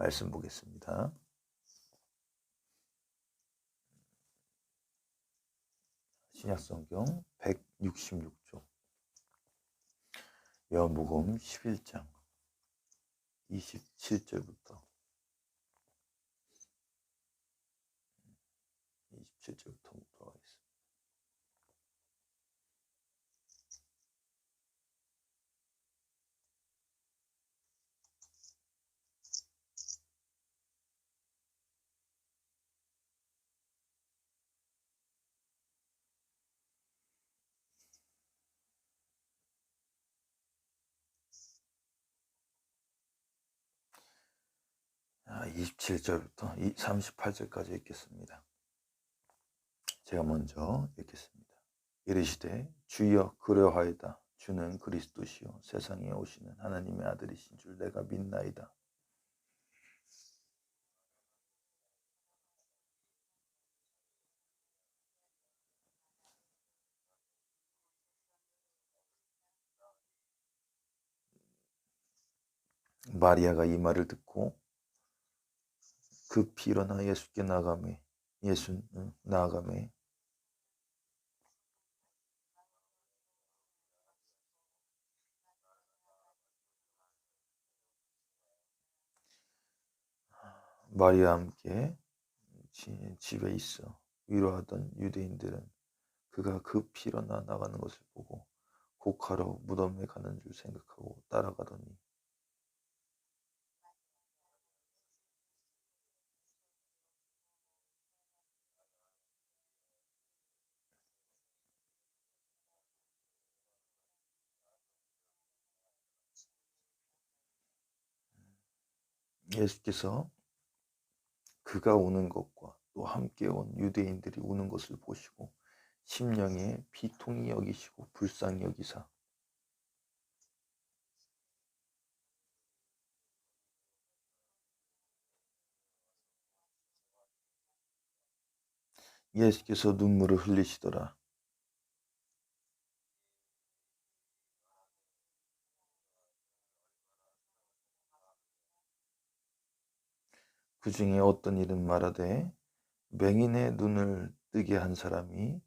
말씀 보겠습니다. 신약성경 166쪽 요한복음 11장 27절부터 27절부터 보도록 하겠습니다. 자, 27절부터 38절까지 읽겠습니다. 제가 먼저 읽겠습니다. 이르시되 주여 그러하이다. 주는 그리스도시요 세상에 오시는 하나님의 아들이신 줄 내가 믿나이다. 마리아가 이 말을 듣고 급히 일어나 예수께 나아가매 마리아와 함께 집에 있어 위로하던 유대인들은 그가 급히 일어나 나가는 것을 보고 곡하러 무덤에 가는 줄 생각하고 따라가더니 예수께서 그가 우는 것과 또 함께 온 유대인들이 우는 것을 보시고 심령에 비통히 여기시고 불쌍히 여기사 예수께서 눈물을 흘리시더라. 그 중에 어떤 이는 말하되 맹인의 눈을 뜨게 한 사람이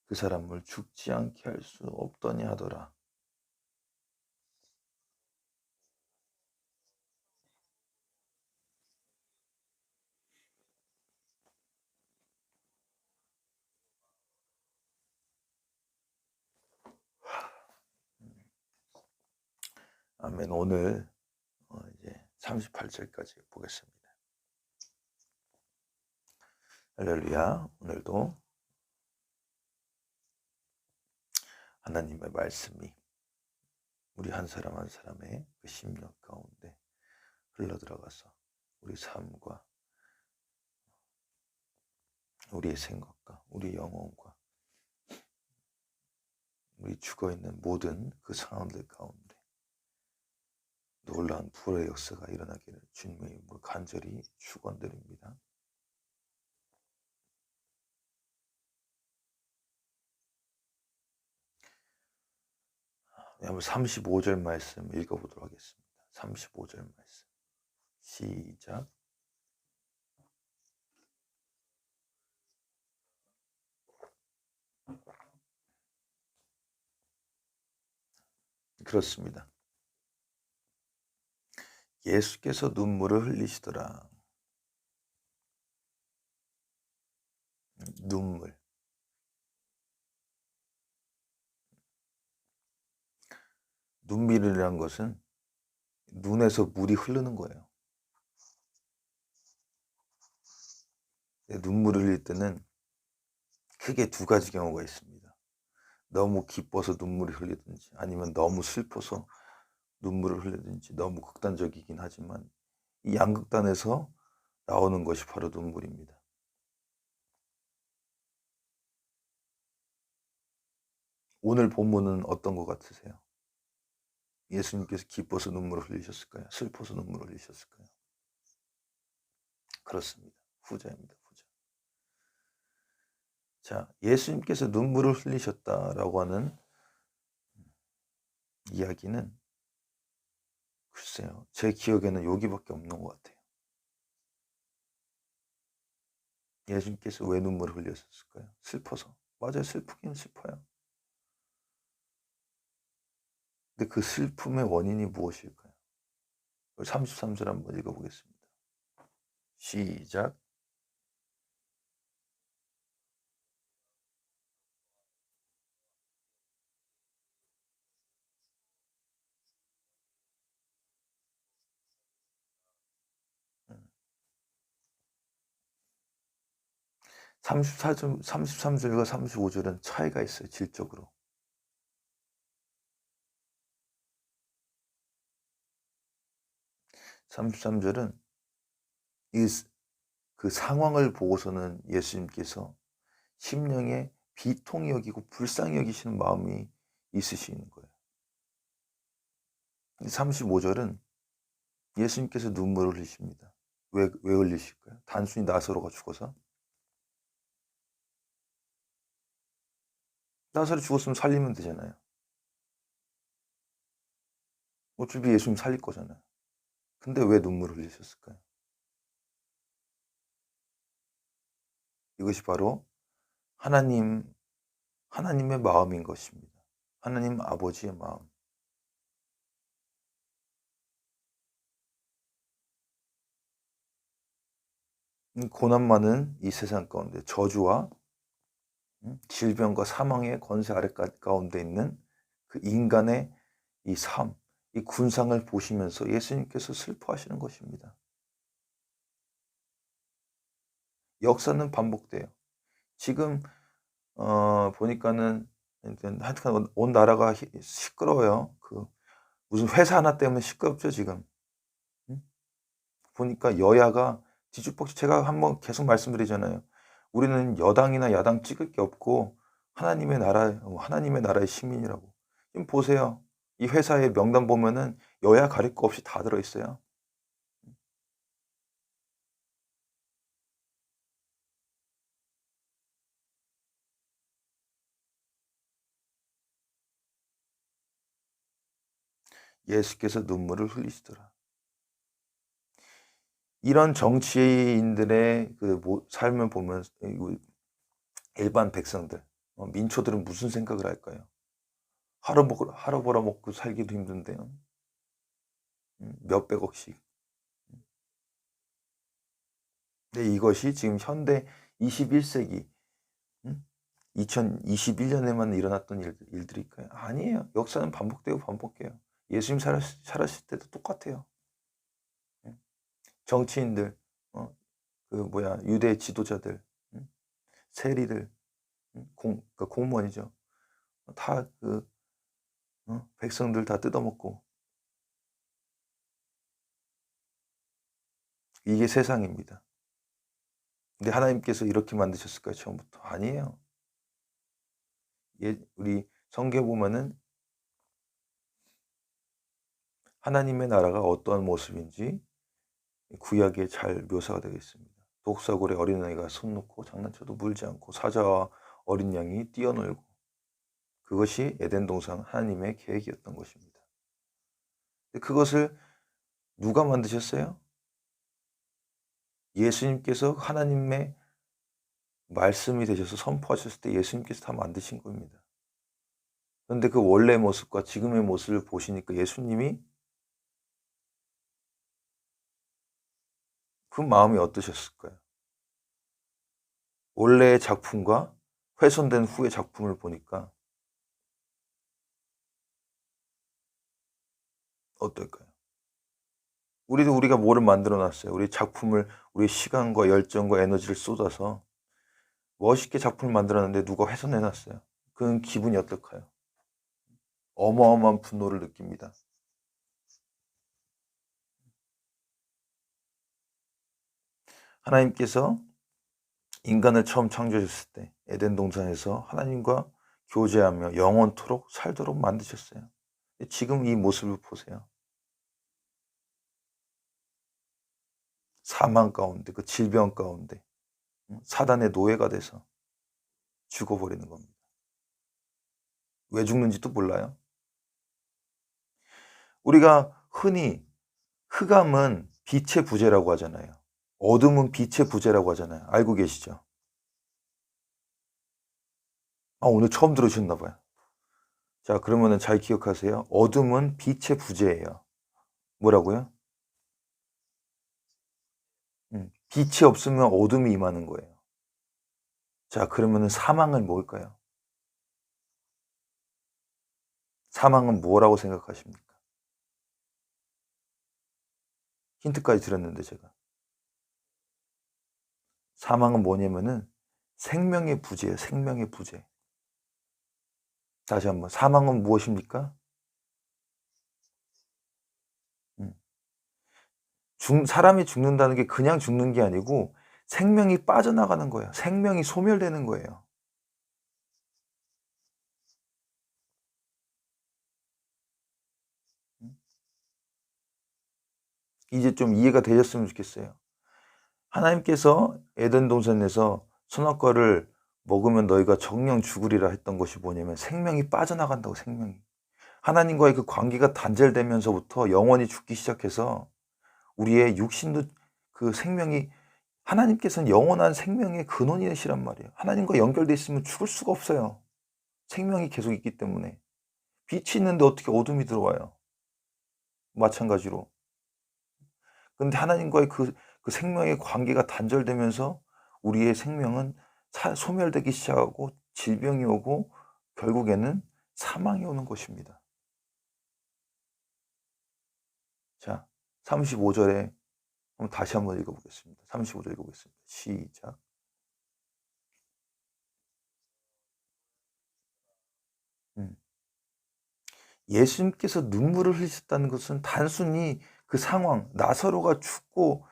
그 사람을 죽지 않게 할 수 없더냐 하더라. 아멘. 오늘 이제 38절까지 보겠습니다. 할렐루야. 오늘도 하나님의 말씀이 우리 한 사람 한 사람의 그 심령 가운데 흘러들어가서 우리 삶과 우리의 생각과 우리의 영혼과 우리 죽어있는 모든 그 상황들 가운데 놀라운 불의 역사가 일어나기를 주님의 이름으로 간절히 축원드립니다. 한번 35절 말씀 읽어보도록 하겠습니다. 35절 말씀 시작. 그렇습니다. 예수께서 눈물을 흘리시더라. 눈물. 눈물이라는 것은 눈에서 물이 흐르는 거예요. 눈물을 흘릴 때는 크게 두 가지 경우가 있습니다. 너무 기뻐서 눈물을 흘리든지 아니면 너무 슬퍼서 눈물을 흘리든지 너무 극단적이긴 하지만 이 양극단에서 나오는 것이 바로 눈물입니다. 오늘 본문은 어떤 것 같으세요? 예수님께서 기뻐서 눈물을 흘리셨을까요? 슬퍼서 눈물을 흘리셨을까요? 그렇습니다. 후자입니다. 후자. 자, 예수님께서 눈물을 흘리셨다라고 하는 이야기는 글쎄요, 제 기억에는 여기밖에 없는 것 같아요. 예수님께서 왜 눈물을 흘렸을까요? 슬퍼서. 맞아요. 슬프긴 슬퍼요. 근데 그 슬픔의 원인이 무엇일까요? 33절 한번 읽어보겠습니다. 시작. 음. 33절과 35절은 차이가 있어요. 질적으로. 33절은 그 상황을 보고서는 예수님께서 심령에 비통히 여기고 불쌍히 여기시는 마음이 있으시는 거예요. 35절은 예수님께서 눈물을 흘리십니다. 왜 흘리실까요? 단순히 나사로가 죽어서? 나사로 죽었으면 살리면 되잖아요. 어차피 예수님 살릴 거잖아요. 근데 왜 눈물을 흘리셨을까요? 이것이 바로 하나님의 마음인 것입니다. 하나님 아버지의 마음. 고난 많은 이 세상 가운데 저주와 질병과 사망의 권세 아래 가운데 있는 그 인간의 이 삶, 이 군상을 보시면서 예수님께서 슬퍼하시는 것입니다. 역사는 반복돼요. 지금 보니까는 하여튼 온 나라가 시끄러워요. 그 무슨 회사 하나 때문에 시끄럽죠 지금. 보니까 여야가 뒤죽박죽. 제가 한번 계속 말씀드리잖아요. 우리는 여당이나 야당 찍을 게 없고 하나님의 나라의 시민이라고. 지금 보세요. 이 회사의 명단 보면은 여야 가릴 거 없이 다 들어있어요. 예수께서 눈물을 흘리시더라. 이런 정치인들의 그 삶을 보면 일반 백성들, 민초들은 무슨 생각을 할까요? 하루 벌어먹고 살기도 힘든데요. 몇백억씩. 근데 이것이 지금 현대 21세기 2021년에만 일어났던 일들일까요? 아니에요. 역사는 반복되고 반복해요. 예수님 살았을 때도 똑같아요. 정치인들, 유대 지도자들, 세리들, 그러니까 공무원이죠. 다 백성들 다 뜯어먹고. 이게 세상입니다. 근데 하나님께서 이렇게 만드셨을까요? 처음부터? 아니에요. 우리 성경에 보면은 하나님의 나라가 어떠한 모습인지 구약에 잘 묘사가 되어 있습니다. 독사골에 어린아이가 손 놓고 장난쳐도 물지 않고 사자와 어린 양이 뛰어놀고. 그것이 에덴 동산 하나님의 계획이었던 것입니다. 그것을 누가 만드셨어요? 예수님께서 하나님의 말씀이 되셔서 선포하셨을 때 예수님께서 다 만드신 겁니다. 그런데 그 원래 모습과 지금의 모습을 보시니까 예수님이 그 마음이 어떠셨을까요? 원래의 작품과 훼손된 후의 작품을 보니까 어떨까요? 우리가 뭐를 만들어 놨어요? 우리 작품을, 우리 시간과 열정과 에너지를 쏟아서 멋있게 작품을 만들었는데 누가 훼손해 놨어요. 그건 기분이 어떨까요? 어마어마한 분노를 느낍니다. 하나님께서 인간을 처음 창조하셨을 때 에덴 동산에서 하나님과 교제하며 영원토록 살도록 만드셨어요. 지금 이 모습을 보세요. 사망 가운데, 그 질병 가운데 사단의 노예가 돼서 죽어버리는 겁니다. 왜 죽는지도 몰라요. 우리가 흔히 흑암은 빛의 부재라고 하잖아요. 어둠은 빛의 부재라고 하잖아요. 알고 계시죠? 오늘 처음 들으셨나 봐요. 자, 그러면은 잘 기억하세요. 어둠은 빛의 부재예요. 뭐라고요? 빛이 없으면 어둠이 임하는 거예요. 자, 그러면은 사망은 뭘까요? 사망은 뭐라고 생각하십니까? 힌트까지 드렸는데 제가. 사망은 뭐냐면은 생명의 부재예요. 생명의 부재. 다시 한번. 사망은 무엇입니까? 음. 사람이 죽는다는 게 그냥 죽는 게 아니고 생명이 빠져나가는 거예요. 생명이 소멸되는 거예요. 이제 좀 이해가 되셨으면 좋겠어요. 하나님께서 에덴 동산에서 선악과를 먹으면 너희가 정령 죽으리라 했던 것이 뭐냐면 생명이 빠져나간다고. 생명이. 하나님과의 그 관계가 단절되면서부터 영원히 죽기 시작해서 우리의 육신도 그 생명이, 하나님께서는 영원한 생명의 근원이시란 말이에요. 하나님과 연결돼 있으면 죽을 수가 없어요. 생명이 계속 있기 때문에. 빛이 있는데 어떻게 어둠이 들어와요? 마찬가지로. 근데 하나님과의 그 생명의 관계가 단절되면서 우리의 생명은 소멸되기 시작하고 질병이 오고 결국에는 사망이 오는 것입니다. 자, 35절에 다시 한번 읽어보겠습니다. 35절 읽어보겠습니다. 시작. 예수님께서 눈물을 흘리셨다는 것은 단순히 그 상황, 나사로가 죽고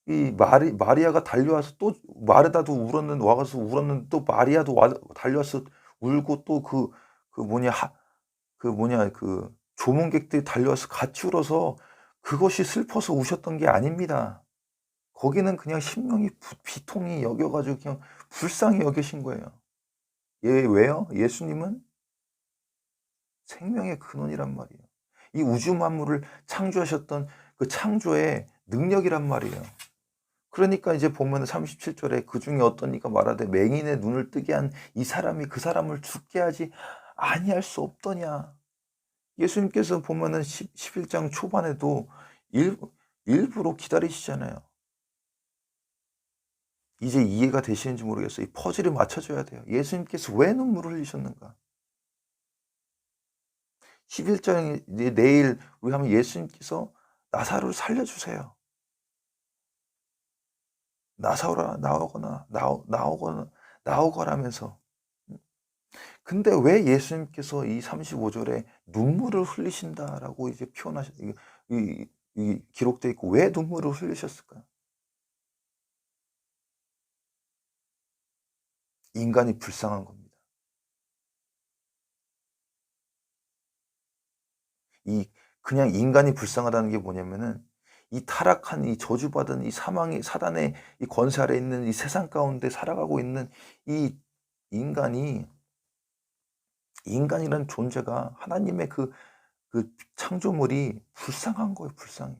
이 마리아가 달려와서 또 마르다도 울었는데 와가서 울었는데 또 마리아도 달려와서 울고 또 그 조문객들이 달려와서 같이 울어서 그것이 슬퍼서 우셨던 게 아닙니다. 거기는 그냥 심령이 비통이 여겨가지고 그냥 불쌍히 여기신 거예요. 왜요? 예수님은 생명의 근원이란 말이에요. 이 우주 만물을 창조하셨던 그 창조의 능력이란 말이에요. 그러니까 이제 보면 37절에 그 중에 어떤 이가 말하되 맹인의 눈을 뜨게 한 이 사람이 그 사람을 죽게 하지 아니할 수 없더냐. 예수님께서 보면은 11장 초반에도 일부러 기다리시잖아요. 이제 이해가 되시는지 모르겠어요. 이 퍼즐이 맞춰져야 돼요. 예수님께서 왜 눈물을 흘리셨는가? 11장이 내일 우리 하면 예수님께서 나사로를 살려주세요. 나사로라 나오거라면서. 근데 왜 예수님께서 이 35절에 눈물을 흘리신다라고 이제 이 기록되어 있고 왜 눈물을 흘리셨을까요? 인간이 불쌍한 겁니다. 그냥 인간이 불쌍하다는 게 뭐냐면은 이 타락한 이 저주받은 이 사단의 이 권세 아래 있는 이 세상 가운데 살아가고 있는 이 인간이라는 존재가 하나님의 그 창조물이 불쌍한 거예요, 불쌍해.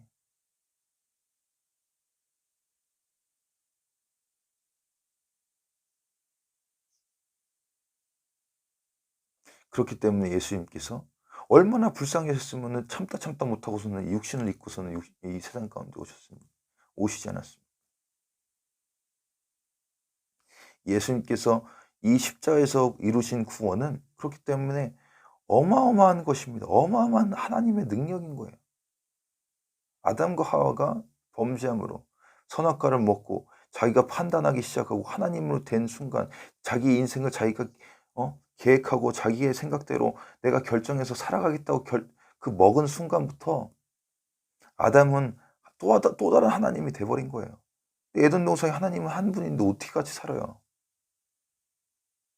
그렇기 때문에 예수님께서 얼마나 불쌍하셨으면 참다 못하고서는 육신을 입고서는 이 세상 가운데 오시지 않았습니다. 예수님께서 이 십자가에서 이루신 구원은 그렇기 때문에 어마어마한 것입니다. 어마어마한 하나님의 능력인 거예요. 아담과 하와가 범죄함으로 선악과를 먹고 자기가 판단하기 시작하고 하나님으로 된 순간 자기 인생을 자기가 계획하고 자기의 생각대로 내가 결정해서 살아가겠다고 그 먹은 순간부터 아담은 또 다른 하나님이 돼버린 거예요. 에덴 동산에 하나님은 한 분인데 어떻게 같이 살아요?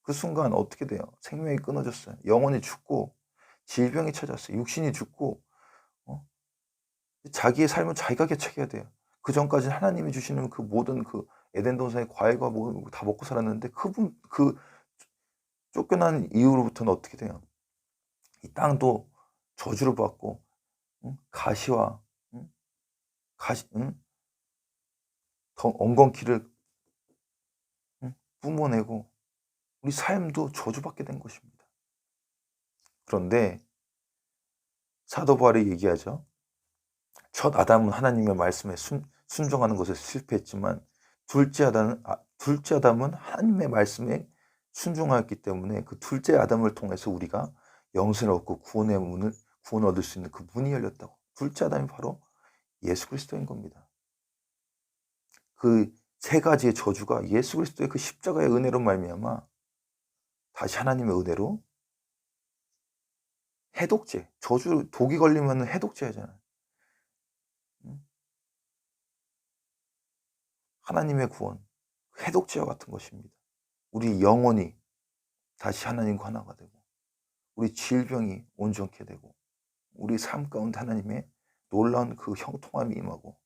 그 순간 어떻게 돼요? 생명이 끊어졌어요. 영혼이 죽고 질병이 찾았어요. 육신이 죽고 자기의 삶을 자기가 개척해야 돼요. 그 전까지는 하나님이 주시는 그 모든 그 에덴 동산의 과일과 다 먹고 살았는데 그 쫓겨난 이후로부터는 어떻게 돼요? 이 땅도 저주를 받고 가시와 가시 엉겅퀴를 뿜어내고 우리 삶도 저주받게 된 것입니다. 그런데 사도 바울이 얘기하죠. 첫 아담은 하나님의 말씀에 순종하는 것에 실패했지만 둘째 아담은 하나님의 말씀에 순종하였기 때문에 그 둘째 아담을 통해서 우리가 영생을 얻고 구원을 얻을 수 있는 그 문이 열렸다고. 둘째 아담이 바로 예수 그리스도인 겁니다. 그 세 가지의 저주가 예수 그리스도의 그 십자가의 은혜로 말미암아 다시 하나님의 은혜로 해독제, 독이 걸리면 해독제잖아요. 하나님의 구원, 해독제와 같은 것입니다. 우리 영혼이 다시 하나님과 하나가 되고 우리 질병이 온전케 되고 우리 삶 가운데 하나님의 놀라운 그 형통함이 임하고,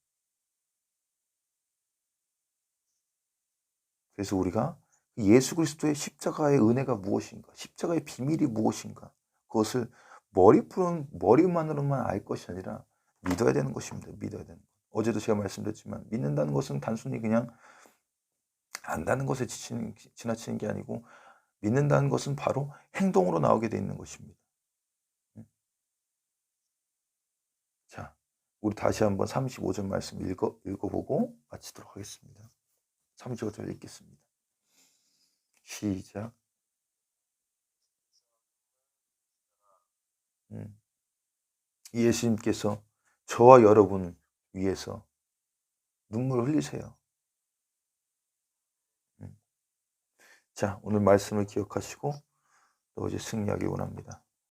그래서 우리가 예수 그리스도의 십자가의 은혜가 무엇인가, 십자가의 비밀이 무엇인가, 그것을 머리만으로만 알 것이 아니라 믿어야 되는 것입니다. 믿어야 되는 것. 어제도 제가 말씀드렸지만 믿는다는 것은 단순히 그냥 안다는 것에 지나치는 게 아니고 믿는다는 것은 바로 행동으로 나오게 돼 있는 것입니다. 자, 우리 다시 한번 35절 말씀 읽어보고 마치도록 하겠습니다. 35절 읽겠습니다. 시작. 예수님께서 저와 여러분 위해서 눈물을 흘리세요. 자, 오늘 말씀을 기억하시고 또 이제 승리하기 원합니다.